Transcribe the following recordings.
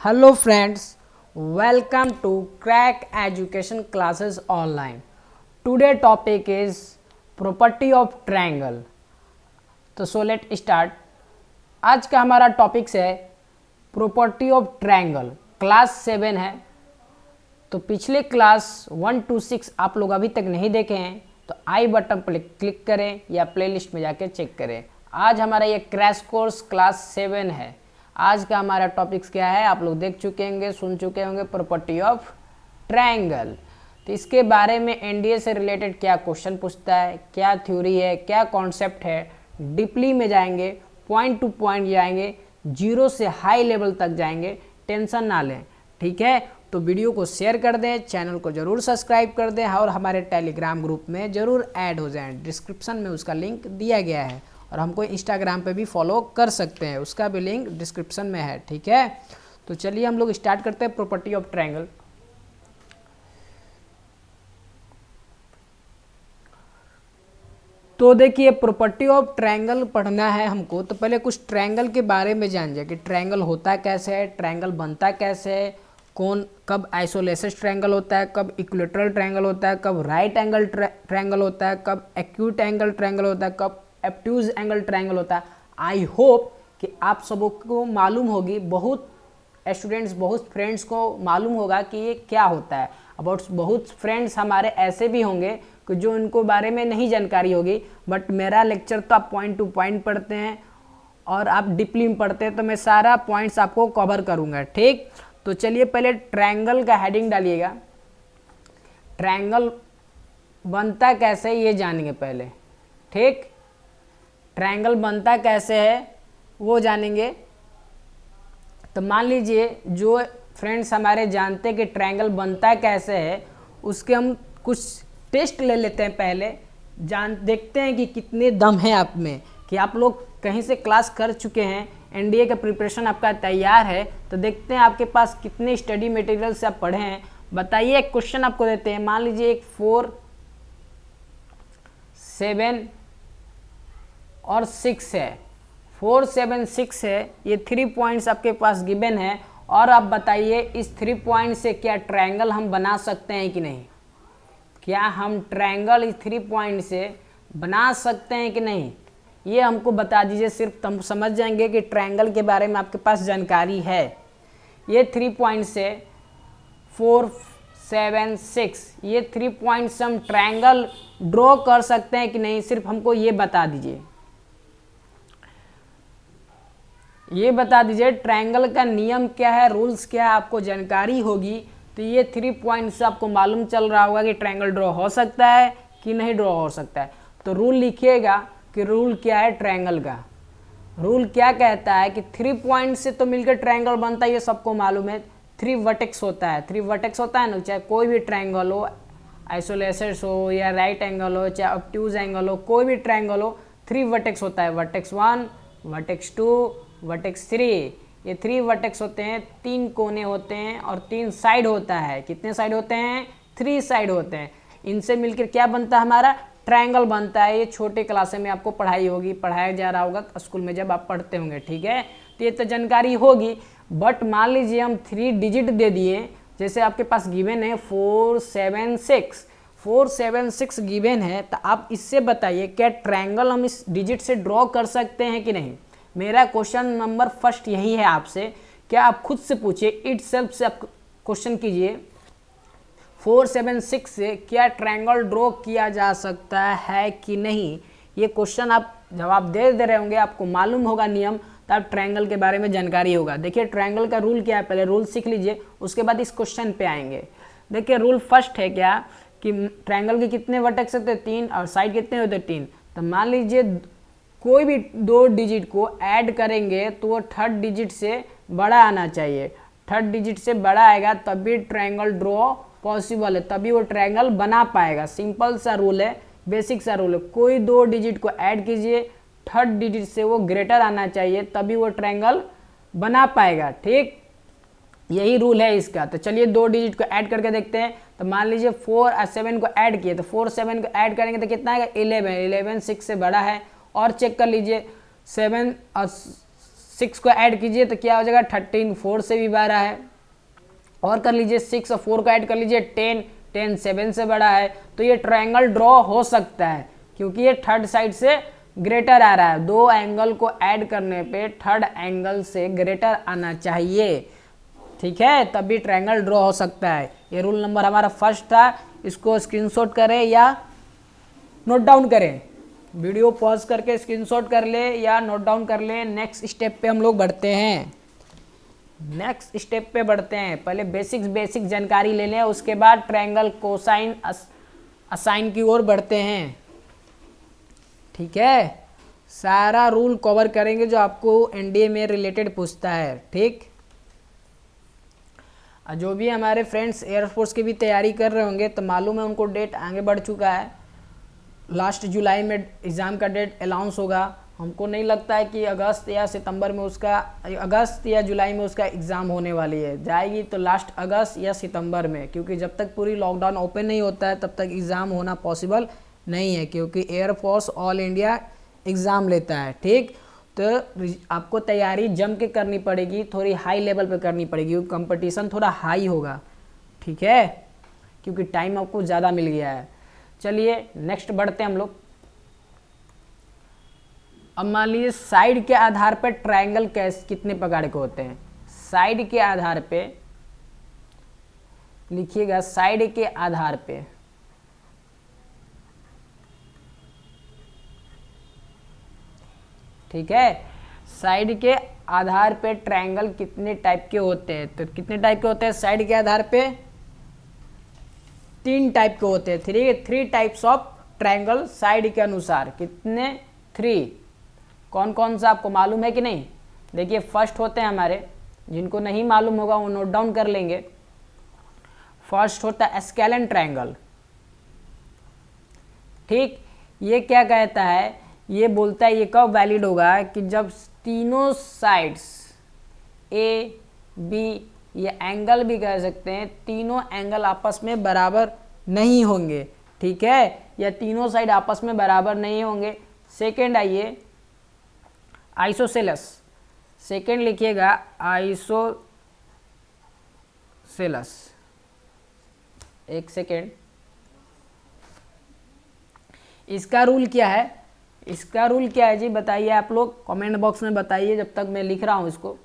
Hello friends, welcome to Crack Education Classes Online. Today topic is property of triangle. तो so let start. आज का हमारा topics है property of triangle. Class 7 है. तो पिछले क्लास 1 to 6 आप लोग अभी तक नहीं देखे हैं तो आई बटन पर क्लिक करें या प्लेलिस्ट में जाके चेक करें. आज हमारा ये क्रैश कोर्स क्लास 7 है. आज का हमारा टॉपिक्स क्या है आप लोग देख चुके होंगे, सुन चुके होंगे, प्रॉपर्टी ऑफ ट्रायंगल. तो इसके बारे में एनडीए से रिलेटेड क्या क्वेश्चन पूछता है, क्या थ्योरी है, क्या कॉन्सेप्ट है, डीपली में जाएंगे, पॉइंट टू पॉइंट जाएंगे, जीरो से हाई लेवल तक जाएंगे. टेंशन ना लें, ठीक है. तो वीडियो को शेयर कर दें, चैनल को ज़रूर सब्सक्राइब कर दें और हमारे टेलीग्राम ग्रुप में ज़रूर ऐड हो जाएं. डिस्क्रिप्शन में उसका लिंक दिया गया है और हमको इंस्टाग्राम पे भी फॉलो कर सकते हैं, उसका भी लिंक डिस्क्रिप्शन में है, ठीक है. तो चलिए हम लोग स्टार्ट करते हैं प्रॉपर्टी ऑफ ट्रायंगल. तो देखिए प्रॉपर्टी ऑफ ट्रायंगल पढ़ना है हमको तो पहले कुछ ट्रायंगल के बारे में जान जाए कि ट्रायंगल होता कैसे है, ट्रायंगल बनता कैसे है, कौन कब आइसोलेटेड ट्रायंगल होता है, कब इक्विलेटरल ट्रायंगल होता है, कब राइट एंगल ट्रायंगल होता है, कब एक्यूट एंगल ट्रायंगल होता है, कब एब्ट्यूज एंगल ट्रायंगल होता है. आई होप कि आप सबको मालूम होगी, बहुत स्टूडेंट्स, बहुत फ्रेंड्स को मालूम होगा कि ये क्या होता है. अबाउट बहुत फ्रेंड्स हमारे ऐसे भी होंगे कि जो इनको बारे में नहीं जानकारी होगी, बट मेरा लेक्चर तो आप पॉइंट टू पॉइंट पढ़ते हैं और आप डीपली में पढ़ते हैं तो मैं सारा पॉइंट्स आपको कवर करूँगा, ठीक. तो चलिए पहले ट्रायंगल का हेडिंग डालिएगा. ट्रायंगल बनता कैसे ये जानेंगे पहले, ठीक. ट्रायंगल बनता कैसे है वो जानेंगे. तो मान लीजिए जो फ्रेंड्स हमारे जानते हैं कि ट्रायंगल बनता कैसे है उसके हम कुछ टेस्ट ले लेते हैं पहले. देखते हैं कि कितने दम है आप में, कि आप लोग कहीं से क्लास कर चुके हैं, एनडीए का प्रिपरेशन आपका तैयार है. तो देखते हैं आपके पास कितने स्टडी मटेरियल से आप पढ़े हैं. बताइए, एक क्वेश्चन आपको देते हैं. मान लीजिए एक 4, 7 और 6 है. 4, 7, 6 है. ये 3 पॉइंट्स आपके पास गिवन है और आप बताइए इस 3 पॉइंट से क्या ट्रायंगल हम बना सकते हैं कि नहीं. क्या हम ट्रायंगल इस 3 पॉइंट से बना सकते हैं कि नहीं, ये हमको बता दीजिए. सिर्फ हम समझ जाएंगे कि ट्रायंगल के बारे में आपके पास जानकारी है. ये 3 पॉइंट से 4, 7, 6 ये 3 पॉइंट से हम ट्रायंगल ड्रॉ कर सकते हैं कि नहीं, सिर्फ हमको ये बता दीजिए. ये बता दीजिए ट्रायंगल का नियम क्या है, रूल्स क्या है, आपको जानकारी होगी तो ये 3 पॉइंट से आपको मालूम चल रहा होगा कि ट्रायंगल ड्रॉ हो सकता है कि नहीं ड्रॉ हो सकता है. तो रूल लिखिएगा कि रूल क्या है ट्रायंगल का. रूल क्या कहता है कि 3 पॉइंट से तो मिलकर ट्रायंगल बनता है, ये सबको मालूम है. 3 वर्टेक्स होता है, 3 वर्टेक्स होता है ना, चाहे कोई भी ट्रायंगल हो, आइसोलेटेड हो या राइट एंगल हो, चाहे ऑब्ट्यूज एंगल हो, कोई भी ट्रायंगल हो, 3 वर्टेक्स होता है. Vertex 1, vertex 2, vertex 3. ये 3 वर्टेक्स होते हैं, 3 कोने होते हैं और 3 साइड होता है. कितने साइड होते हैं? 3 साइड होते हैं. इनसे मिलकर क्या बनता है हमारा ट्रायंगल बनता है. ये छोटे क्लास में आपको पढ़ाई होगी, पढ़ाया जा रहा होगा स्कूल में जब आप पढ़ते होंगे, ठीक है. तो ये तो जानकारी होगी. बट मान लीजिए हम 3 डिजिट दे दिए, जैसे आपके पास गिवन है 4, 7, 6. 4, 7, 6 गिवन है तो आप इससे बताइए क्या ट्रायंगल हम इस डिजिट से ड्रॉ कर सकते हैं कि नहीं. मेरा क्वेश्चन नंबर फर्स्ट यही है आपसे. क्या आप खुद से पूछिए, इट सेल्फ से आप क्वेश्चन कीजिए 4, 7, 6 से क्या ट्रायंगल ड्रॉ किया जा सकता है कि नहीं. ये क्वेश्चन आप जवाब दे रहे होंगे, आपको मालूम होगा नियम, तो आप ट्रायंगल के बारे में जानकारी होगा. देखिए ट्रायंगल का रूल क्या है, पहले रूल सीख लीजिए, उसके बाद इस क्वेश्चन पे आएंगे. देखिए रूल फर्स्ट है क्या कि ट्रायंगल के कितने वर्टेक्स होते हैं? 3 और साइड कितने होते हैं? 3. तो मान लीजिए कोई भी 2 डिजिट को ऐड करेंगे तो वो 3rd डिजिट से बड़ा आना चाहिए. 3rd डिजिट से बड़ा आएगा तभी ट्रायंगल ड्रॉ पॉसिबल है, तभी वो ट्रायंगल बना पाएगा. सिंपल सा रूल है, बेसिक सा रूल है. कोई 2 डिजिट को ऐड कीजिए, 3rd डिजिट से वो ग्रेटर आना चाहिए तभी वो ट्रायंगल बना पाएगा, ठीक. यही रूल है इसका. तो चलिए 2 डिजिट को ऐड करके देखते हैं. तो मान लीजिए 4 और 7 को ऐड किए तो 4, 7 को ऐड करेंगे तो कितना आएगा? 11. 11 6 से बड़ा है. और चेक कर लीजिए 7 और 6 को ऐड कीजिए तो क्या हो जाएगा 13, 4 से भी 12 है। और कर लीजिए 6 और 4 को ऐड कर लीजिए 10, 10 7 से बड़ा है। तो ये ट्रायंगल ड्रॉ हो सकता है क्योंकि ये थर्ड साइड से ग्रेटर आ रहा है। दो एंगल को ऐड करने पे थर्ड एंगल से ग्रेटर आना चाहिए, ठीक है, तभी ट्रायंगल ड्रॉ हो सकता है। ये रूल नंबर हमारा फर्स्ट था, इसको स्क्रीनशॉट करें या नोट डाउन करें, वीडियो पॉज करके स्क्रीनशॉट कर ले या नोट डाउन कर ले। नेक्स्ट स्टेप पे हम लोग बढ़ते हैं, नेक्स्ट स्टेप पे बढ़ते हैं। पहले बेसिक जानकारी ले लें, उसके बाद ट्रायंगल कोसाइन असाइन की ओर बढ़ते हैं, ठीक है। सारा रूल कवर करेंगे जो आपको एनडीए में रिलेटेड पूछता है, ठीक। जो भी हमारे फ्रेंड्स एयरफोर्स की भी तैयारी कर रहे होंगे तो मालूम है उनको डेट आगे बढ़ चुका है। लास्ट जुलाई में एग्ज़ाम का डेट अनाउंस होगा। हमको नहीं लगता है कि अगस्त या सितंबर में उसका, अगस्त या जुलाई में उसका एग्ज़ाम होने वाली है। जाएगी तो लास्ट अगस्त या सितंबर में, क्योंकि जब तक पूरी लॉकडाउन ओपन नहीं होता है तब तक एग्ज़ाम होना पॉसिबल नहीं है, क्योंकि एयरफोर्स ऑल इंडिया एग्ज़ाम लेता है, ठीक। तो आपको तैयारी जम के करनी पड़ेगी, थोड़ी हाई लेवल पे करनी पड़ेगी, क्योंकि कंपटीशन थोड़ा हाई होगा, ठीक है, क्योंकि टाइम आपको ज़्यादा मिल गया है। चलिए नेक्स्ट बढ़ते हैं हम लोग। अब मान लीजिए साइड के आधार पर ट्रायंगल कैसे कितने प्रकार के होते हैं। साइड के आधार पे लिखिएगा, साइड के आधार पे ठीक है, साइड के आधार पे ट्रायंगल कितने टाइप के होते हैं। तो कितने टाइप के होते हैं साइड के आधार पे? 3 टाइप के होते हैं। Three types of triangle side के अनुसार। कितने? 3। कौन कौन सा आपको मालूम है कि नहीं? देखिए फर्स्ट होते हैं हमारे, जिनको नहीं मालूम होगा वो नोट डाउन कर लेंगे। फर्स्ट होता है स्केलन ट्रायंगल, ठीक। ये क्या कहता है, ये बोलता है ये कब वैलिड होगा कि जब तीनों साइड्स ए बी, ये एंगल भी कह सकते हैं, तीनों एंगल आपस में बराबर नहीं होंगे, ठीक है, या तीनों साइड आपस में बराबर नहीं होंगे। सेकेंड आइए आइसोसेलस, सेकेंड लिखिएगा आइसोसेलस। एक सेकेंड, इसका रूल क्या है? इसका रूल क्या है जी, बताइए आप लोग कमेंट बॉक्स में बताइए जब तक मैं लिख रहा हूं इसको।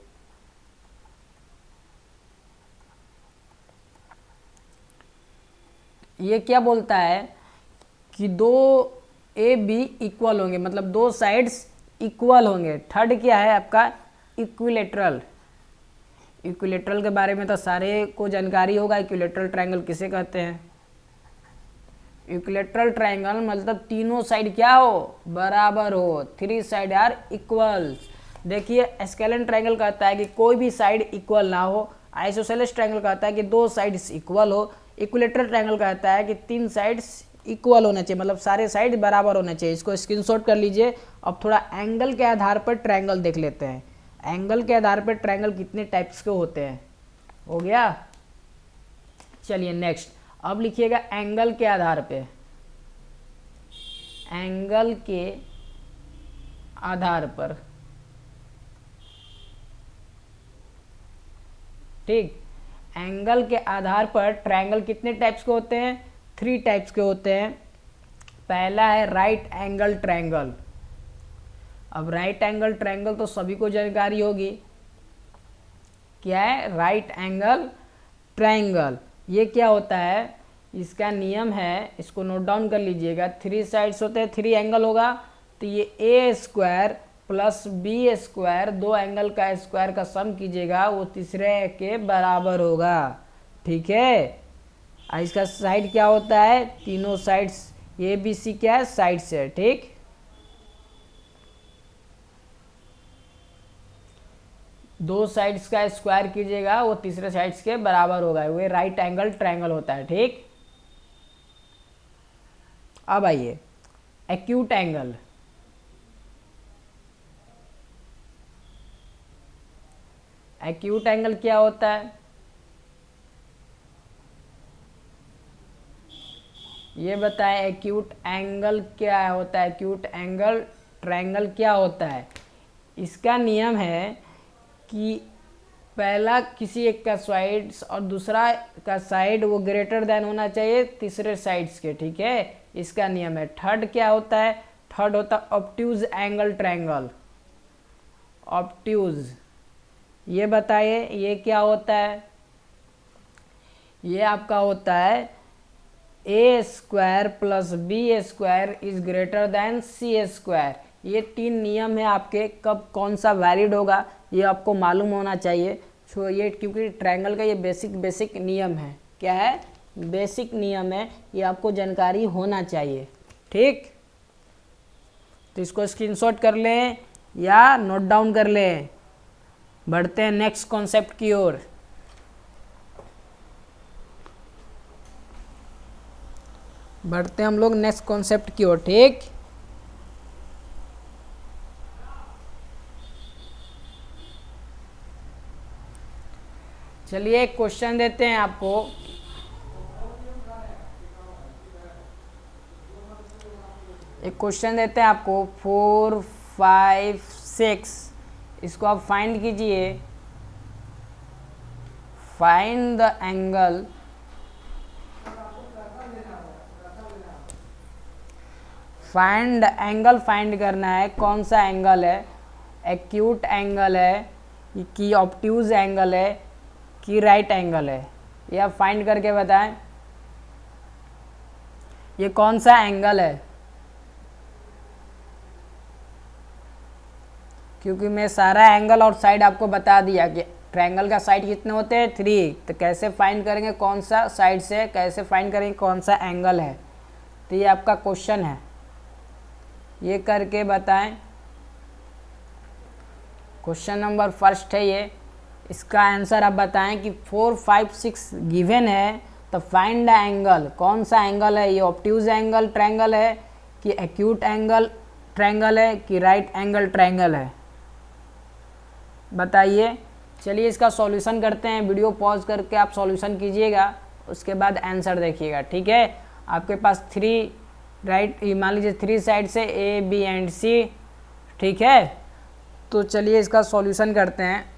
ये क्या बोलता है कि दो ए बी इक्वल होंगे, मतलब दो साइड्स इक्वल होंगे। थर्ड क्या है आपका? इक्विलेटरल। इक्विलेटरल के बारे में तो सारे को जानकारी होगा। इक्विलेटरल ट्रायंगल किसे कहते हैं? इक्विलेटरल ट्रायंगल मतलब तीनों साइड क्या हो? बराबर हो, 3 साइड आर इक्वल्स। देखिए स्केलन ट्रायंगल कहता है कि कोई भी साइड इक्वल ना हो। आइसोसेलेस ट्रायंगल कहता है कि 2 साइड्स इक्वल हो। इक्विलेटरल ट्रायंगल कहता है कि 3 साइड्स इक्वल होना चाहिए, मतलब सारे साइड बराबर होना चाहिए। इसको स्क्रीनशॉट कर लीजिए। अब थोड़ा एंगल के आधार पर ट्रायंगल देख लेते हैं। एंगल के आधार पर ट्रायंगल कितने टाइप्स के होते हैं। हो गया, चलिए नेक्स्ट। अब लिखिएगा एंगल के आधार पे, एंगल के आधार पर, ठीक। एंगल के आधार पर ट्रायंगल कितने टाइप्स के होते हैं? 3 टाइप्स के होते हैं। पहला है राइट एंगल ट्रायंगल। अब राइट एंगल ट्रायंगल तो सभी को जानकारी होगी। क्या है राइट एंगल ट्रायंगल? ये क्या होता है, इसका नियम है, इसको नोट डाउन कर लीजिएगा। 3 साइड्स होते हैं, 3 एंगल होगा, तो ये A square plus B square, 2 angle का स्क्वायर का सम कीजिएगा, वो तीसरे के बराबर होगा, ठीक है। इसका साइड क्या होता है? तीनों साइड्स ए बी सी क्या है? साइड्स है, ठीक। दो साइड्स का स्क्वायर कीजिएगा, वो तीसरे साइड्स के बराबर होगा, वो राइट एंगल ट्रायंगल होता है, ठीक। अब आइए एक्यूट एंगल। एक्यूट एंगल क्या होता है? ये बताएं एक्यूट एंगल क्या होता है? एक्यूट एंगल ट्रायंगल क्या होता है? इसका नियम है कि पहला किसी एक का साइड्स और दूसरा का साइड वो ग्रेटर देन होना चाहिए तीसरे साइड्स के, ठीक है, इसका नियम है। थर्ड क्या होता है? थर्ड होता है ऑब्ट्यूज एंगल ट्रायंगल। ऑब्ट्यूज, ये बताइए ये क्या होता है? ये आपका होता है A square plus B square is greater than C square. ये 3 नियम है आपके, कब कौन सा वैलिड होगा ये आपको मालूम होना चाहिए। तो ये क्योंकि ट्रायंगल का ये बेसिक नियम है। क्या है? बेसिक नियम है, ये आपको जानकारी होना चाहिए, ठीक। तो इसको स्क्रीनशॉट कर लें या नोट डाउन कर लें। बढ़ते हैं नेक्स्ट कॉन्सेप्ट की ओर। बढ़ते हैं हम लोग नेक्स्ट कॉन्सेप्ट की ओर, ठीक। चलिए एक क्वेश्चन देते हैं आपको। एक क्वेश्चन देते हैं आपको 4, 5, 6, इसको आप फाइंड कीजिए। फाइंड द एंगल फाइंड करना है, कौन सा एंगल है, एक्यूट एंगल है कि ऑब्ट्यूज एंगल है कि राइट एंगल है, ये आप फाइंड करके बताएं। ये कौन सा एंगल है? क्योंकि मैं सारा एंगल और साइड आपको बता दिया कि ट्रायंगल का साइड कितने होते हैं 3, तो कैसे फाइंड करेंगे कौन सा साइड से, कैसे फाइंड करेंगे कौन सा एंगल है। तो ये आपका क्वेश्चन है, ये करके बताएं। क्वेश्चन नंबर फर्स्ट है ये, इसका आंसर आप बताएं कि 4, 5, 6 गिवन है, तो फाइंड द एंगल, कौन सा एंगल है, ये ऑब्ट्यूज एंगल ट्रायंगल है कि एक्यूट एंगल ट्रायंगल है कि राइट एंगल ट्रायंगल है, बताइए। चलिए इसका सॉल्यूशन करते हैं, वीडियो पॉज करके आप सॉल्यूशन कीजिएगा, उसके बाद आंसर देखिएगा, ठीक है। आपके पास 3 राइट, मान लीजिए 3 साइड से ए बी एंड सी, ठीक है। तो चलिए इसका सॉल्यूशन करते हैं।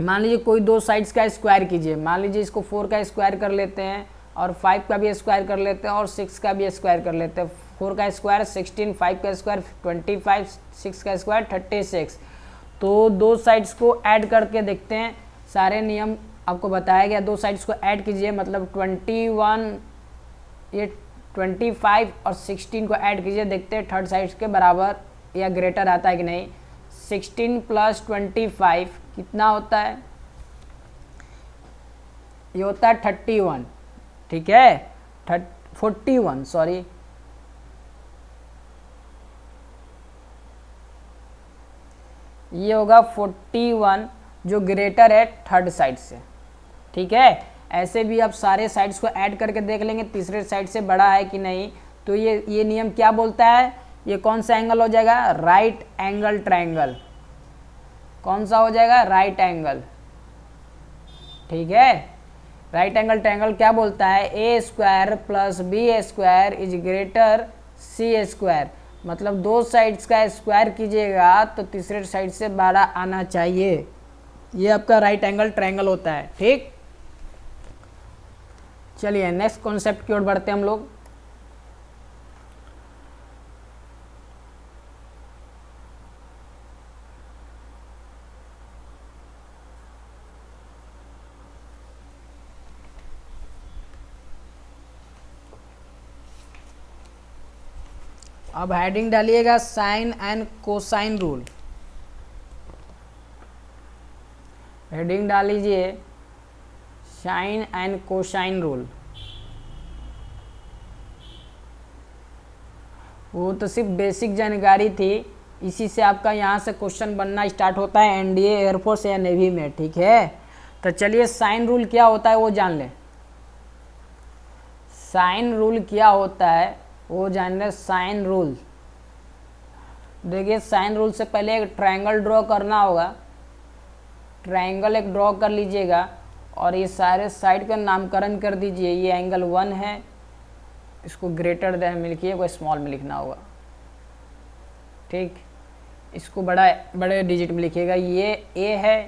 मान लीजिए कोई 2 साइड्स का स्क्वायर कीजिए, मान लीजिए इसको 4 का स्क्वायर कर लेते हैं और 5 का भी स्क्वायर कर लेते हैं और 6 का भी स्क्वायर कर लेते हैं। 4 का स्क्वायर 16, 5 का स्क्वायर 25, 6 का स्क्वायर 36। तो 2 साइड्स को ऐड करके देखते हैं, सारे नियम आपको बताया गया। 2 साइड्स को ऐड कीजिए, मतलब 21, ये 25 और 16 को ऐड कीजिए, देखते हैं थर्ड साइड्स के बराबर या ग्रेटर आता है कि नहीं। 16 प्लस 25 कितना होता है? ये होता है 31, ठीक है, 41 सॉरी, ये होगा 41 जो ग्रेटर है थर्ड साइड से, ठीक है। ऐसे भी आप सारे साइड्स को ऐड करके देख लेंगे तीसरे साइड से बड़ा है कि नहीं। तो ये नियम क्या बोलता है? ये कौन सा एंगल हो जाएगा? Right angle triangle. कौन सा हो जाएगा? राइट एंगल, ठीक है। राइट एंगल ट्रायंगल क्या बोलता है? A square plus B square is greater C square, मतलब 2 साइड्स का स्क्वायर कीजिएगा तो तीसरे साइड से बड़ा आना चाहिए। ये आपका राइट एंगल ट्रायंगल होता है, ठीक। चलिए नेक्स्ट कॉन्सेप्ट की ओर बढ़ते हैं हम लोग। अब हेडिंग डालिएगा sine and cosine rule. Heading डाल लीजिए साइन एंड कोसाइन रूल। वो तो सिर्फ बेसिक जानकारी थी, इसी से आपका यहाँ से क्वेश्चन बनना स्टार्ट होता है एनडीए, एयरफोर्स या नेवी में, ठीक है। तो चलिए साइन रूल क्या होता है वो जान लें। साइन रूल क्या होता है वो जान लें। साइन रूल देखिए, साइन रूल से पहले एक ट्रायंगल ड्रॉ करना होगा। ट्रायंगल एक ड्रॉ कर लीजिएगा और ये सारे साइड का नामकरण कर दीजिए। ये एंगल 1 है, इसको ग्रेटर देन में लिखिए, कोई स्मॉल में लिखना होगा, ठीक। इसको बड़े डिजिट में लिखिएगा। ये ए है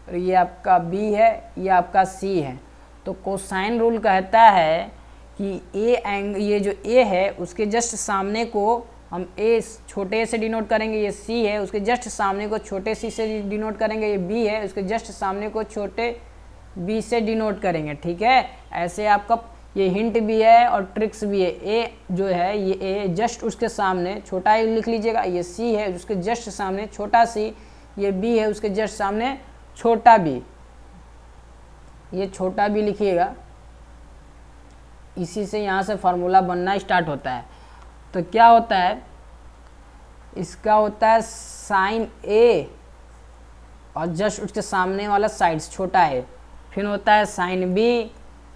और ये आपका बी है, ये आपका सी है। तो कोसाइन रूल कहता है कि ये जो ए है उसके जस्ट सामने को हम ए छोटे से डिनोट करेंगे, ये सी है उसके जस्ट सामने को छोटे सी से डिनोट करेंगे, ये बी है उसके जस्ट सामने को छोटे बी से डिनोट करेंगे। ठीक है, ऐसे आपका ये हिंट भी है और ट्रिक्स भी है। ए जो है ये ए जस्ट उसके सामने छोटा ए लिख लीजिएगा, ये सी है उसके जस्ट सामने छोटा सी, ये बी है उसके जस्ट सामने छोटा बी, ये छोटा बी लिखिएगा। इसी से यहाँ से फार्मूला बनना स्टार्ट होता है। तो क्या होता है, इसका होता है साइन ए और जस्ट उसके सामने वाला साइड छोटा है, फिर होता है साइन बी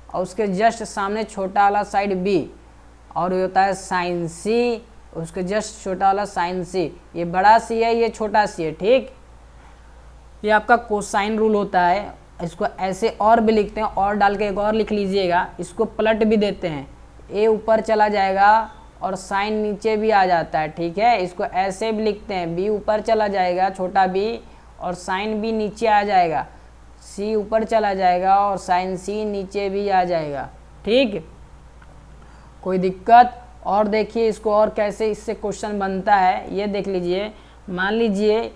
और उसके जस्ट सामने छोटा वाला साइड बी, और ये होता है साइन सी, उसके जस्ट छोटा वाला साइन सी। ये बड़ा सी है, ये छोटा सी है। ठीक, ये आपका कोसाइन रूल होता है। इसको ऐसे और भी लिखते हैं, और डाल के एक और लिख लीजिएगा, इसको पलट भी देते हैं, ए ऊपर चला जाएगा और साइन नीचे भी आ जाता है। ठीक है, इसको ऐसे भी लिखते हैं, बी ऊपर चला जाएगा छोटा बी और साइन बी नीचे आ जाएगा, सी ऊपर चला जाएगा और साइन सी नीचे भी आ जाएगा। ठीक, कोई दिक्कत? और देखिए इसको और कैसे इससे क्वेश्चन बनता है, ये देख लीजिए। मान लीजिए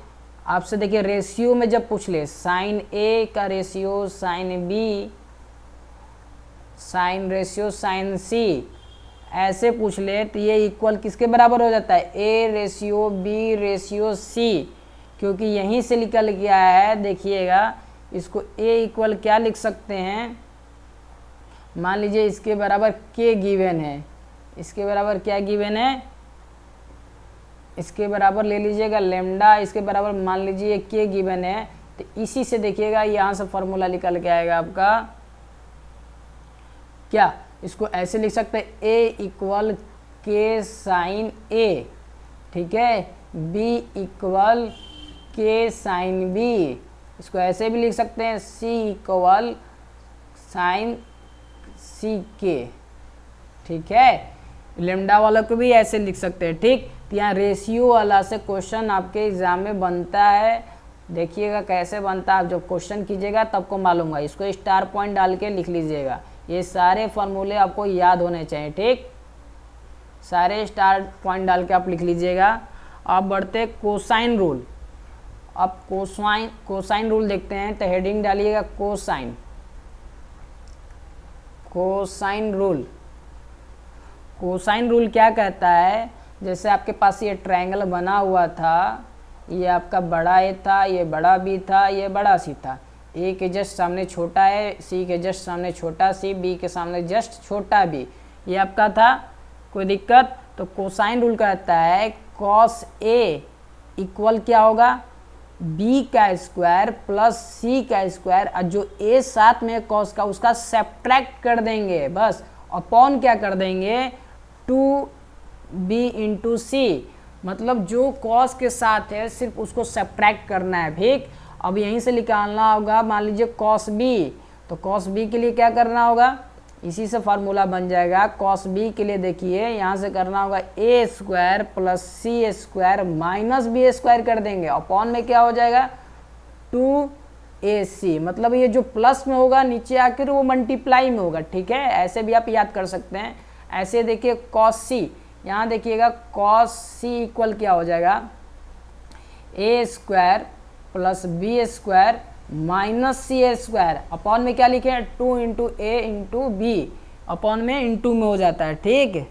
आपसे देखिए रेशियो में जब पूछ ले, साइन ए का ratio sine B, sine ratio sine C, ऐसे पूछ ले तो ये इक्वल किसके बराबर हो जाता है, A ratio B ratio C, क्योंकि यहीं से निकल गया है। देखिएगा इसको ए इक्वल क्या लिख सकते हैं, मान लीजिए इसके बराबर के गिवन है, इसके बराबर क्या गिवन है, इसके बराबर ले लीजिएगा लेमडा, इसके बराबर मान लीजिए के गिवन है। तो इसी से देखिएगा यहाँ से फॉर्मूला निकल के आएगा आपका क्या, इसको ऐसे लिख सकते हैं ए इक्वल के साइन ए, ठीक है, बी इक्वल के साइन बी, इसको ऐसे भी लिख सकते हैं सी इक्वल साइन सी के। ठीक है, लेमडा वाला को भी ऐसे लिख सकते हैं। ठीक, तो यहाँ रेशियो वाला से क्वेश्चन आपके एग्जाम में बनता है। देखिएगा कैसे बनता है, आप जब क्वेश्चन कीजिएगा तब को मालूम होगा। इसको स्टार पॉइंट डाल के लिख लीजिएगा, ये सारे फॉर्मूले आपको याद होने चाहिए। ठीक, सारे स्टार पॉइंट डाल के आप लिख लीजिएगा। आप बढ़ते कोसाइन रूल। अब कोसाइन रूल देखते हैं, तो हेडिंग डालिएगा cosine, cosine rule. Cosine rule क्या कहता है, जैसे आपके पास ये ट्रायंगल बना हुआ था, ये आपका बड़ा ए था, ये बड़ा बी था, ये बड़ा सी था, ए के जस्ट सामने छोटा है, सी के जस्ट सामने छोटा सी, बी के सामने जस्ट छोटा बी, ये आपका था। कोई दिक्कत? तो कोसाइन रूल कहता है कॉस ए इक्वल क्या होगा, बी का स्क्वायर प्लस सी का स्क्वायर, और जो ए साथ में कॉस का उसका सब्ट्रैक्ट कर देंगे बस, अपॉन क्या कर देंगे, 2b इंटू सी, मतलब जो कॉस के साथ है सिर्फ उसको सब्ट्रैक्ट करना है। ठीक, अब यहीं से निकालना होगा, मान लीजिए कॉस बी, तो कॉस बी के लिए क्या करना होगा, इसी से फार्मूला बन जाएगा। कॉस बी के लिए देखिए यहाँ से करना होगा ए square plus C square minus B square कर देंगे, अपॉन में क्या हो जाएगा 2ac, मतलब ये जो प्लस में होगा नीचे आकर वो मल्टीप्लाई में होगा। ठीक है, ऐसे भी आप याद कर सकते हैं। ऐसे देखिए कॉस सी, यहाँ देखिएगा कॉस सी इक्वल क्या हो जाएगा, A square plus B square minus C square, upon में क्या लिखे हैं 2 into A into B, upon में इंटू में हो जाता है। ठीक,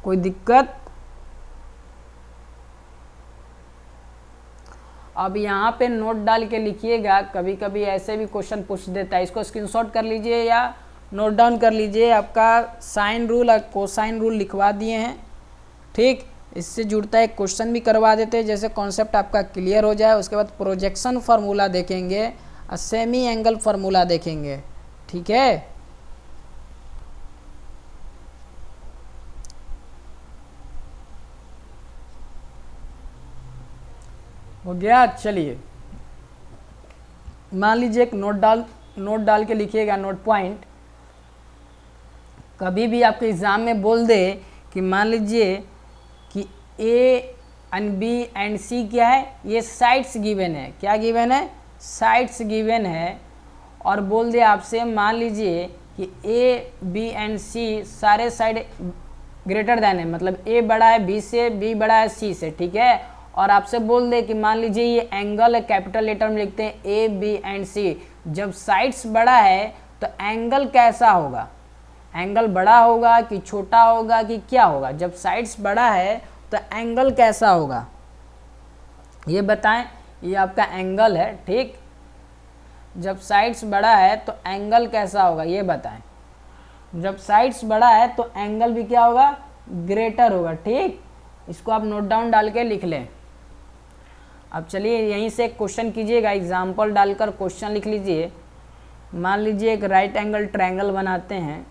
कोई दिक्कत? अब यहाँ पे नोट डाल के लिखिएगा, कभी कभी ऐसे भी क्वेश्चन पूछ देता है, इसको स्क्रीनशॉट कर लीजिए या नोट डाउन कर लीजिए। आपका साइन रूल और कोसाइन रूल लिखवा दिए हैं। ठीक, इससे जुड़ता है क्वेश्चन भी करवा देते हैं, जैसे कॉन्सेप्ट आपका क्लियर हो जाए। उसके बाद प्रोजेक्शन फार्मूला देखेंगे और सेमी एंगल फार्मूला देखेंगे। ठीक है, हो गया। चलिए मान लीजिए एक नोट डाल के लिखिएगा, नोट पॉइंट। कभी भी आपके एग्ज़ाम में बोल दे कि मान लीजिए कि ए एंड बी एंड सी क्या है, ये साइड्स गिवन है। क्या गिवन है, साइड्स गिवन है। और बोल दिया आपसे, मान लीजिए कि ए बी एंड सी सारे साइड ग्रेटर देन है, मतलब ए बड़ा है बी से, बी बड़ा है सी से, ठीक है। और आपसे बोल दे कि मान लीजिए ये एंगल है, कैपिटल लेटर में लिखते हैं ए बी एंड सी। जब साइड्स बड़ा है तो एंगल कैसा होगा, एंगल बड़ा होगा कि छोटा होगा कि क्या होगा। जब साइड्स बड़ा है तो एंगल कैसा होगा ये बताएं। ये आपका एंगल है, ठीक। जब साइड्स बड़ा है तो एंगल कैसा होगा ये बताएं। जब साइड्स बड़ा है तो एंगल भी क्या होगा, ग्रेटर होगा, ठीक। इसको आप नोट डाउन डाल के लिख लें। अब चलिए यहीं से क्वेश्चन कीजिएगा, एग्जाम्पल डालकर क्वेश्चन लिख लीजिए। मान लीजिए एक राइट एंगल ट्रायंगल बनाते हैं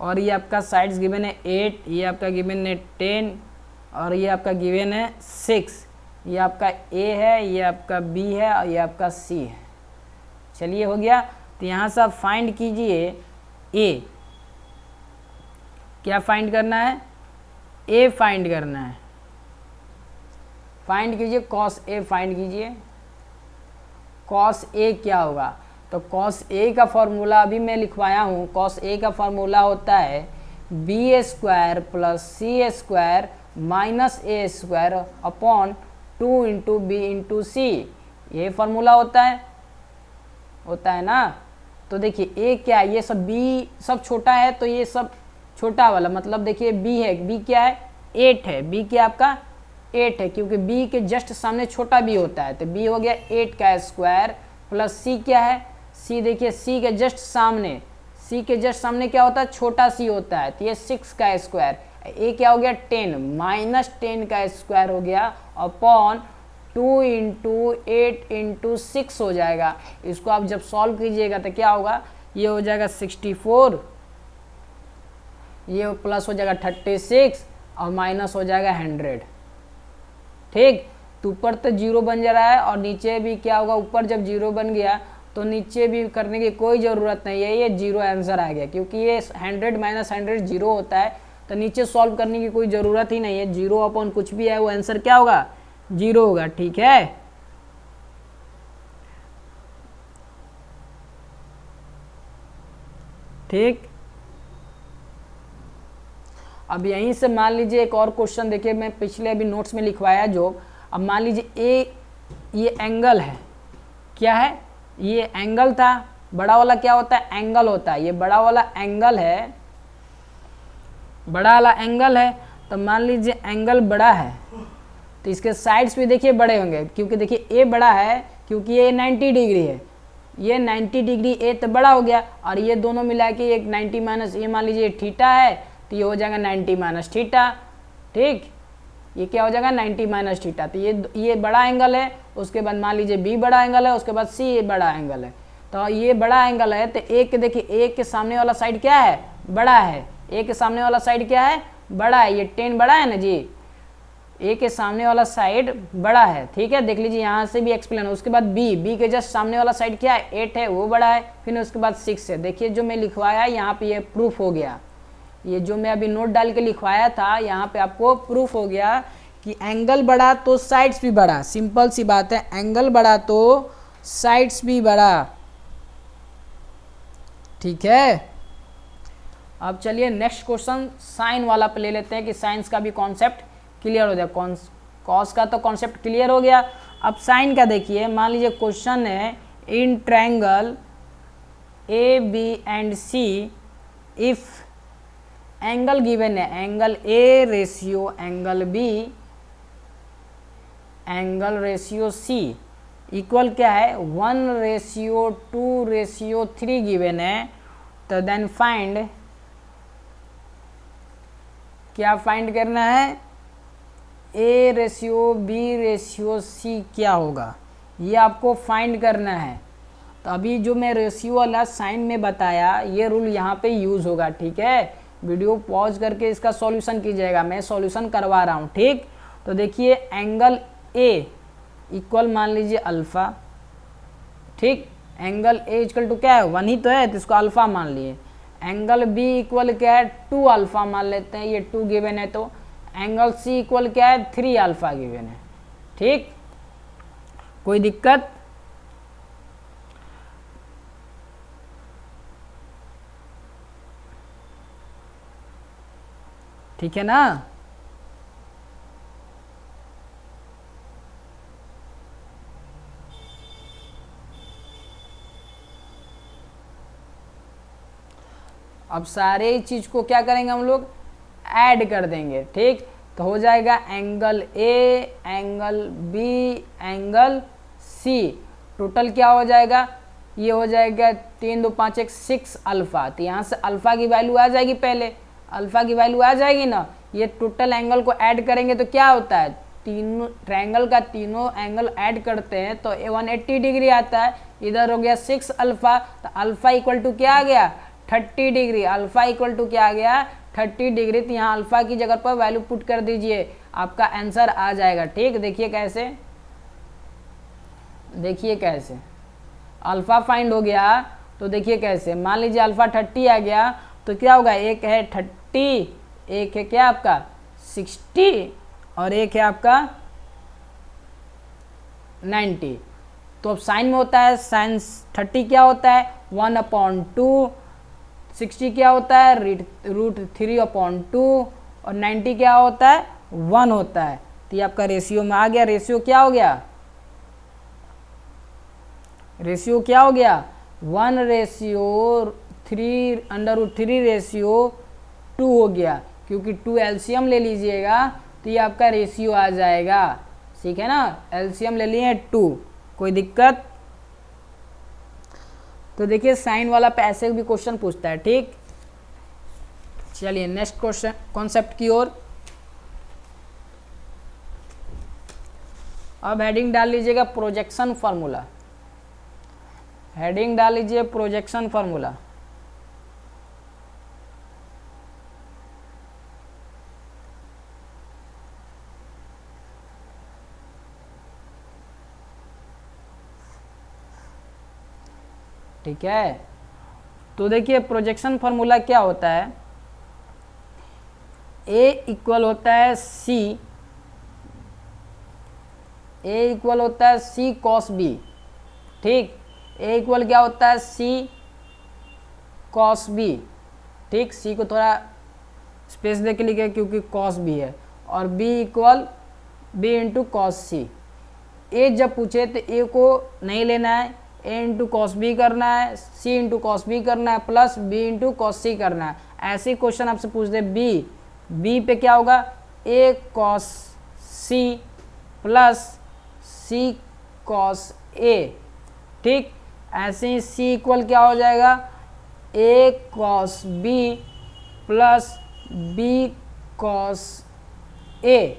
और ये आपका साइड्स गिवन है 8, ये आपका गिवन है 10 और ये आपका गिवन है 6। ये आपका ए है, ये आपका बी है और ये आपका सी है। चलिए हो गया। तो यहाँ से आप फाइंड कीजिए ए। क्या फाइंड करना है, ए फाइंड करना है। फाइंड कीजिए कॉस ए, फाइंड कीजिए कॉस ए क्या होगा। तो कॉस ए का फॉर्मूला अभी मैं लिखवाया हूँ। कॉस ए का फॉर्मूला होता है B square plus C square minus A square upon 2 into B into C. ये फॉर्मूला होता है ना। तो देखिए ए क्या है, ये सब बी सब छोटा है तो ये सब छोटा वाला, मतलब देखिए बी है, बी क्या है 8 है, बी क्या आपका 8 है, क्योंकि बी के जस्ट सामने छोटा बी होता है। तो बी हो गया 8 का स्क्वायर प्लस सी क्या है, सी देखिए सी के जस्ट सामने, सी के जस्ट सामने क्या होता है, छोटा सी होता है। तो ये 6 का स्क्वायर, ए क्या हो गया 10 माइनस 10 का स्क्वायर हो गया अपॉन 2 इंटू 8 इंटू 6 हो जाएगा। इसको आप जब सॉल्व कीजिएगा तो क्या होगा, ये हो जाएगा 64, ये प्लस हो जाएगा 36 और माइनस हो जाएगा 100, ठीक। तो ऊपर तो जीरो बन जा रहा है और नीचे भी क्या होगा, ऊपर जब जीरो बन गया तो नीचे भी करने की कोई ज़रूरत नहीं है, ये जीरो आंसर आ गया। क्योंकि ये 100 माइनस 100 जीरो होता है तो नीचे सॉल्व करने की कोई ज़रूरत ही नहीं है। जीरो अपॉन कुछ भी है वो आंसर क्या होगा, जीरो होगा, ठीक है। ठीक। अब यहीं से मान लीजिए एक और क्वेश्चन देखिए, मैं पिछले अभी नोट्स में लिखवाया जो। अब मान लीजिए ए ये एंगल है, क्या है ये एंगल था, बड़ा वाला क्या होता है एंगल होता है। ये बड़ा वाला एंगल है, बड़ा वाला एंगल है। तो मान लीजिए एंगल बड़ा है तो इसके साइड्स भी देखिए बड़े होंगे, क्योंकि देखिए ए बड़ा है क्योंकि ये 90 डिग्री है, ये 90 डिग्री ए तो बड़ा हो गया। और ये दोनों मिला के एक 90 माइनस, ये मान लीजिए थीटा है तो ये हो जाएगा 90 माइनस थीटा, ठीक। ये क्या हो जाएगा 90 माइनस थीटा। तो ये बड़ा एंगल है, उसके बाद मान लीजिए बी बड़ा एंगल है, उसके बाद सी बड़ा एंगल है। तो ये बड़ा एंगल है तो ए के देखिए ए के सामने वाला साइड क्या है, बड़ा है। ए के सामने वाला साइड क्या है, बड़ा है। ये 10 बड़ा है ना जी, ए के सामने वाला साइड बड़ा है, ठीक है। देख लीजिए यहाँ से भी एक्सप्लेन है। उसके बाद बी के जस्ट सामने वाला साइड क्या है 8 है, वो बड़ा है। फिर उसके बाद 6 है। देखिए जो मैं लिखवाया यहाँ पे ये प्रूफ हो गया। ये जो मैं अभी नोट डाल के लिखवाया था यहाँ पे आपको प्रूफ हो गया कि एंगल बड़ा तो साइड्स भी बड़ा। सिंपल सी बात है, एंगल बड़ा तो साइड्स भी बड़ा, ठीक है। अब चलिए नेक्स्ट क्वेश्चन साइन वाला पे ले लेते हैं कि साइंस का भी कॉन्सेप्ट क्लियर हो जाए। कॉस का तो कॉन्सेप्ट क्लियर हो गया, अब साइन का देखिए। मान लीजिए क्वेश्चन है in triangle A B and C if angle given है, angle A ratio angle B angle ratio C equal क्या है 1:2:3 गिवन है। तो देन फाइंड, क्या फाइंड करना है, A ratio B ratio C क्या होगा ये आपको फाइंड करना है। तो अभी जो मैं रेशियो वाला साइन में बताया ये रूल यहाँ पे यूज़ होगा, ठीक है। वीडियो पॉज करके इसका सॉल्यूशन कीजिएगा, मैं सॉल्यूशन करवा रहा हूँ, ठीक। तो देखिए एंगल ए इक्वल मान लीजिए अल्फ़ा, ठीक। एंगल ए इक्वल टू क्या है 1 ही तो है, तो इसको अल्फ़ा मान लिए। एंगल बी इक्वल क्या है 2 अल्फ़ा मान लेते हैं, ये 2 गिवन है। तो एंगल सी इक्वल क्या है 3 अल्फा गिवन है। ठीक, कोई दिक्कत? ठीक है ना। अब सारे चीज को क्या करेंगे हम लोग, ऐड कर देंगे। ठीक, तो हो जाएगा angle A, angle B, angle C, total क्या हो जाएगा, ये हो जाएगा 3 2 5 1 6 अल्फा। तो यहाँ से अल्फा की वैल्यू आ जाएगी, पहले अल्फा की वैल्यू आ जाएगी ना। ये टोटल एंगल को ऐड करेंगे तो क्या होता है, तीनों ट्रायंगल का तीनों एंगल ऐड करते हैं तो 180 डिग्री आता है। इधर हो गया 6 अल्फा, तो अल्फा इक्वल टू क्या आ गया 30 डिग्री। अल्फा इक्वल टू क्या आ गया 30 डिग्री। तो यहाँ अल्फा की जगह पर वैल्यू पुट कर दीजिए, आपका आंसर आ जाएगा। ठीक, देखिए कैसे, देखिए कैसे अल्फा फाइंड हो गया। तो देखिए कैसे, मान लीजिए अल्फा 30 आ गया तो क्या होगा, एक है 30, एक है क्या आपका 60 और एक है आपका 90। तो अब साइन में होता है, साइन 30 क्या होता है 1/2, 60 क्या होता है √3/2 और 90 क्या होता है 1 होता है। तो ये आपका रेशियो में आ गया। रेशियो क्या हो गया, रेशियो क्या हो गया 1/3/√3 हो गया, क्योंकि 2 एलसीएम ले लीजिएगा तो ये आपका रेशियो आ जाएगा। ठीक है ना, एलसीएम ले लिए 2, कोई दिक्कत? तो देखिए साइन वाला पे ऐसे भी क्वेश्चन पूछता है। ठीक, चलिए नेक्स्ट क्वेश्चन कॉन्सेप्ट की ओर। अब हेडिंग डाल लीजिएगा प्रोजेक्शन फार्मूला, हेडिंग डाल लीजिए प्रोजेक्शन फार्मूला। ठीक है, तो देखिए प्रोजेक्शन फार्मूला क्या होता है, ए इक्वल होता है सी, ए इक्वल होता है सी कॉस बी। ठीक, ए इक्वल क्या होता है सी कॉस बी। ठीक, सी को थोड़ा स्पेस दे के लिखे क्योंकि कॉस बी है, और B equal B into cos C. A जब पूछे तो ए को नहीं लेना है, ए इंटू कॉस बी करना है, सी इंटू कॉस बी करना है, प्लस बी इंटू कॉस सी करना है। ऐसे क्वेश्चन आपसे पूछ दे बी, बी पे क्या होगा A cos C plus C cos A. ठीक, ऐसे ही सी इक्वल क्या हो जाएगा A cos B plus B cos A.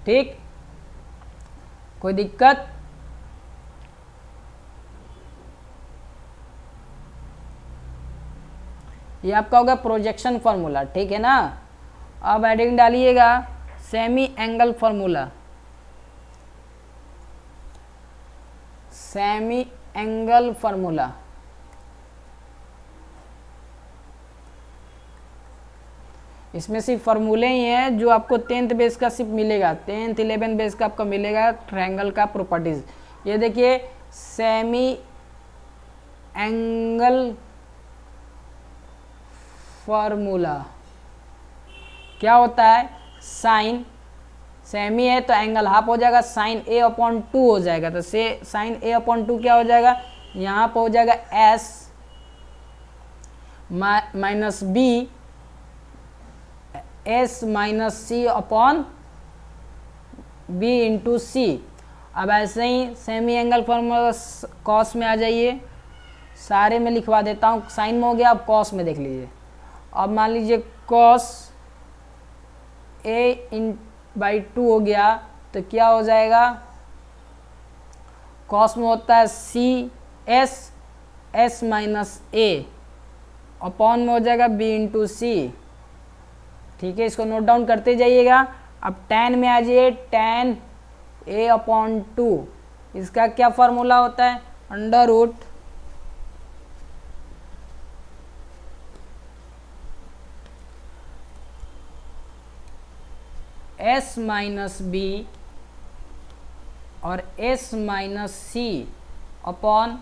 ठीक, कोई दिक्कत? ये आपका होगा प्रोजेक्शन फार्मूला। ठीक है ना। अब हेडिंग डालिएगा semi angle formula, semi angle formula. इसमें सिर्फ फार्मूले ही हैं जो आपको 10th बेस का सिर्फ मिलेगा, 10th 11th बेस का आपका मिलेगा ट्रायंगल का प्रॉपर्टीज। ये देखिए सेमी एंगल फार्मूला क्या होता है, साइन सेमी है तो एंगल हाफ हो जाएगा, साइन a/2 हो जाएगा। तो से साइन a/2 क्या हो जाएगा, यहाँ पर हो जाएगा s minus B s minus C upon B into C. अब ऐसे ही सेमी एंगल फार्मूला कॉस में आ जाइए, सारे में लिखवा देता हूँ, साइन में हो गया, अब कॉस में देख लीजिए। अब मान लीजिए कॉस a/2 हो गया तो क्या हो जाएगा, कॉस में होता है C S minus A upon में हो जाएगा बी इंटू सी। ठीक है, इसको नोट डाउन करते जाइएगा। अब tan में आ जाइए, tan a/2 इसका क्या फार्मूला होता है, under root S minus B और S minus C upon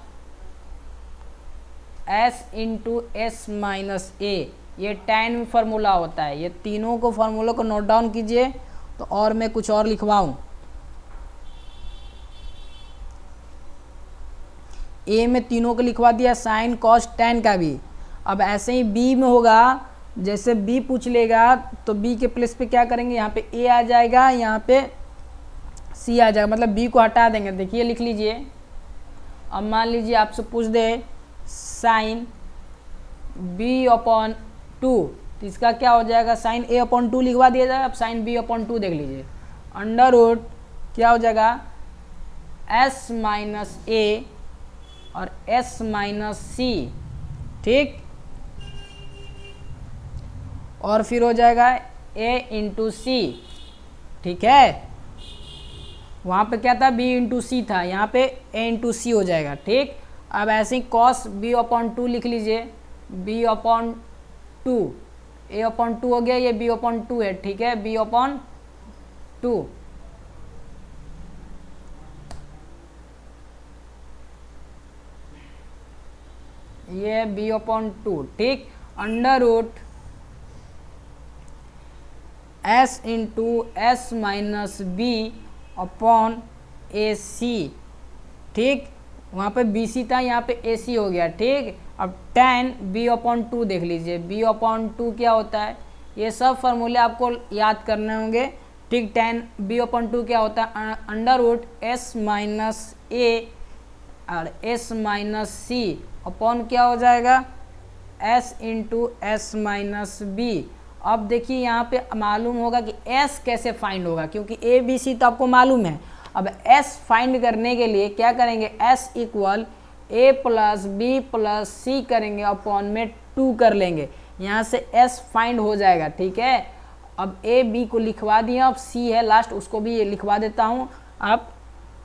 S into S minus A, ये tan फार्मूला होता है। ये तीनों को फार्मूला को नोट डाउन कीजिए। तो और मैं कुछ और लिखवाऊं, ए में तीनों को लिखवा दिया, साइन कॉस tan का भी। अब ऐसे ही बी में होगा, जैसे बी पूछ लेगा तो बी के प्लेस पे क्या करेंगे, यहाँ पे ए आ जाएगा, यहाँ पे सी आ जाएगा, मतलब बी को हटा देंगे। देखिए लिख लीजिए। अब मान लीजिए आपसे पूछ दे साइन बी अपॉन 2, तो इसका क्या हो जाएगा, साइन ए अपॉन 2 लिखवा दिया जाएगा। अब साइन बी अपॉन 2 देख लीजिए, अंडर रूट क्या हो जाएगा, एस माइनस ए और एस माइनस सी, ठीक। और फिर हो जाएगा ए इंटू सी, ठीक है। वहाँ पे क्या था, बी इंटू सी था, यहाँ पे ए इंटू सी हो जाएगा, ठीक। अब ऐसे ही कॉस बी अपॉन 2 लिख लीजिए, बी अपॉन 2, ए अपॉन 2 हो गया, ये बी अपॉन 2 है, ठीक है, बी अपॉन 2। ये बी अपॉन 2, ठीक। Under root S into S minus B upon A C, ठीक। वहाँ पे बी सी था, यहाँ पे ए सी हो गया, ठीक। अब tan बी अपॉन 2 देख लीजिए, बी अपॉन 2 क्या होता है, ये सब फार्मूले आपको याद करने होंगे, ठीक। tan बी अपॉन 2 क्या होता है, under root S minus A और एस माइनस सी अपॉन क्या हो जाएगा, S into S minus B. अब देखिए यहाँ पे मालूम होगा कि s कैसे फाइंड होगा, क्योंकि ए बी सी तो आपको मालूम है। अब s फाइंड करने के लिए क्या करेंगे, s equal a plus B plus C करेंगे, अपॉन में 2 कर लेंगे, यहाँ से s फाइंड हो जाएगा, ठीक है। अब a b को लिखवा दिया, अब c है लास्ट, उसको भी लिखवा देता हूँ, आप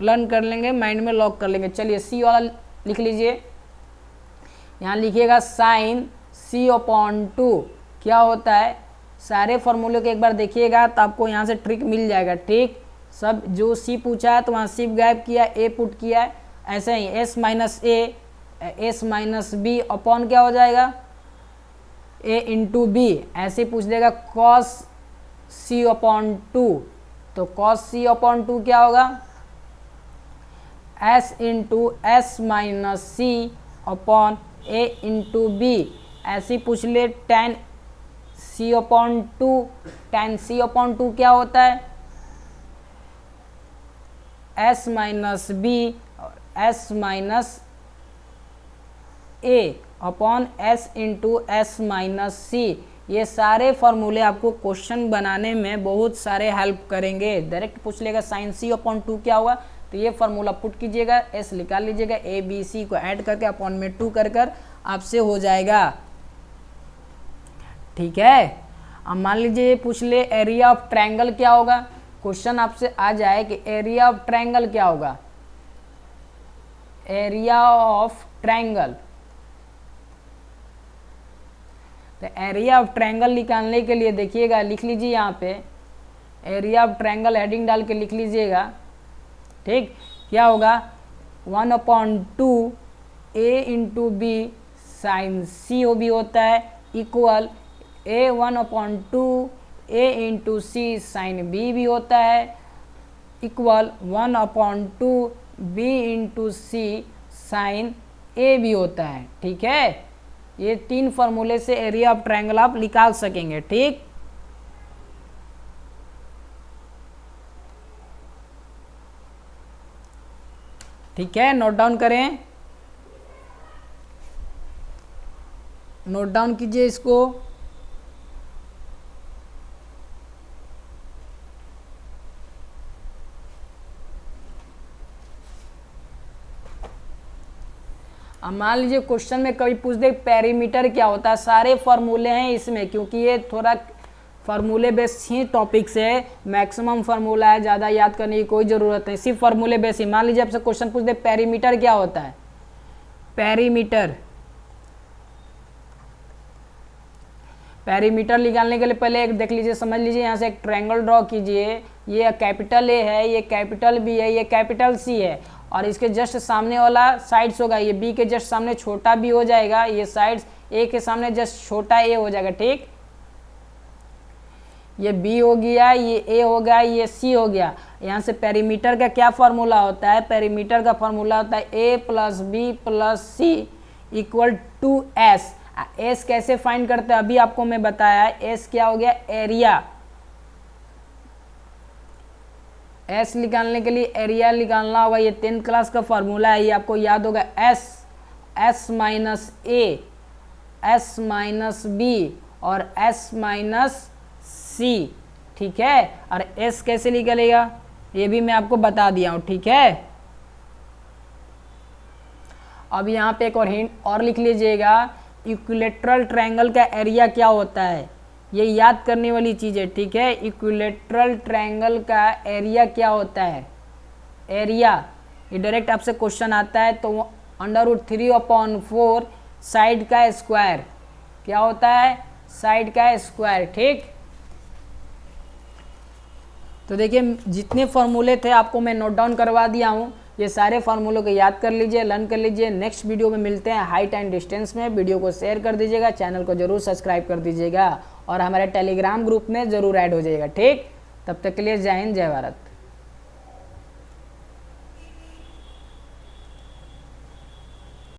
लर्न कर लेंगे, माइंड में लॉक कर लेंगे। चलिए c वाला लिख लीजिए, यहाँ लिखिएगा साइन c अपॉन 2 क्या होता है, सारे फॉर्मूले को एक बार देखिएगा तो आपको यहाँ से ट्रिक मिल जाएगा, ठीक। सब जो सी पूछा है तो वहाँ सी गायब किया, ए पुट किया है, ऐसे ही S minus A S minus B upon क्या हो जाएगा, ए इंटू बी। ऐसे पूछ देगा कॉस सी अपॉन 2, तो कॉस सी अपॉन 2 क्या होगा, S into S minus C upon A into B. ऐसे पूछ ले tan C upon 2, tan C upon 2 क्या होता है, S minus B S minus A upon S into S minus C. ये सारे फॉर्मूले आपको क्वेश्चन बनाने में बहुत सारे हेल्प करेंगे। डायरेक्ट पूछ लेगा साइन सी अपॉन 2 क्या होगा, तो ये फॉर्मूला पुट कीजिएगा, एस निकाल लीजिएगा, ए बी सी को ऐड करके अपॉन में 2 कर आपसे हो जाएगा, ठीक है। अब मान लीजिए ये पूछ ले एरिया ऑफ ट्रायंगल क्या होगा, क्वेश्चन आपसे आ जाए कि एरिया ऑफ ट्रायंगल क्या होगा, एरिया ऑफ ट्रायंगल। तो एरिया ऑफ ट्रायंगल निकालने के लिए देखिएगा, लिख लीजिए यहाँ पे एरिया ऑफ ट्रायंगल हेडिंग डाल के लिख लीजिएगा, ठीक। क्या होगा 1/2 ए इंटू बी साइन सी ओ भी होता है इक्वल ए 1/2 ए इंटू सी साइन बी भी होता है इक्वल 1/2 बी इंटू सी साइन ए भी होता है, ठीक है। ये 3 फॉर्मूले से एरिया ऑफ ट्रायंगल आप निकाल सकेंगे, ठीक। ठीक है, नोट डाउन करें, नोट डाउन कीजिए इसको। अब मान लीजिए क्वेश्चन में कभी पूछ दे पेरीमीटर क्या होता है, सारे फॉर्मूले हैं इसमें, क्योंकि ये थोड़ा फार्मूले बेस ही टॉपिक से मैक्सिमम फार्मूला है, ज़्यादा याद करने की कोई ज़रूरत नहीं, सिर्फ फार्मूले बेस ही। मान लीजिए आपसे क्वेश्चन पूछ दे पेरीमीटर क्या होता है, पेरीमीटर निकालने के लिए पहले एक देख लीजिए, समझ लीजिए, यहाँ से एक ट्रायंगल ड्रॉ कीजिए। ये कैपिटल ए है, ये कैपिटल बी है, ये कैपिटल सी है, और इसके जस्ट सामने वाला साइड्स होगा, ये बी के जस्ट सामने छोटा बी हो जाएगा, ये साइड्स ए के सामने जस्ट छोटा ए हो जाएगा। ठीक, ये बी हो गया, ये ए हो गया, ये सी हो गया। यहाँ से पेरीमीटर का क्या फॉर्मूला होता है? पेरीमीटर का फॉर्मूला होता है A plus B plus C equal to S. S कैसे फाइंड करते हैं अभी आपको मैं बताया। एस क्या हो गया? एरिया। एस निकालने के लिए एरिया निकालना होगा, ये 10th क्लास का फॉर्मूला है, ये आपको याद होगा। S minus A, S minus B और एस माइनस सी। ठीक है, और एस कैसे निकलेगा ये भी मैं आपको बता दिया हूं। ठीक है, अब यहाँ पे एक और हिंट और लिख लीजिएगा, इक्विलेटरल ट्रायंगल का एरिया क्या होता है, ये याद करने वाली चीज़ है। ठीक है, इक्विलेटरल ट्रायंगल का एरिया क्या होता है? एरिया, ये डायरेक्ट आपसे क्वेश्चन आता है, तो √3/4 साइड का स्क्वायर क्या होता है? साइड का स्क्वायर। ठीक, तो देखिए जितने फॉर्मूले थे आपको मैं नोट डाउन करवा दिया हूँ, ये सारे फार्मूलों को याद कर लीजिए, लर्न कर लीजिए। नेक्स्ट वीडियो में मिलते हैं हाइट एंड डिस्टेंस में। वीडियो को शेयर कर दीजिएगा, चैनल को जरूर सब्सक्राइब कर दीजिएगा और हमारे टेलीग्राम ग्रुप में ज़रूर ऐड हो जाइएगा। ठीक, तब तक के लिए जय हिंद, जय भारत।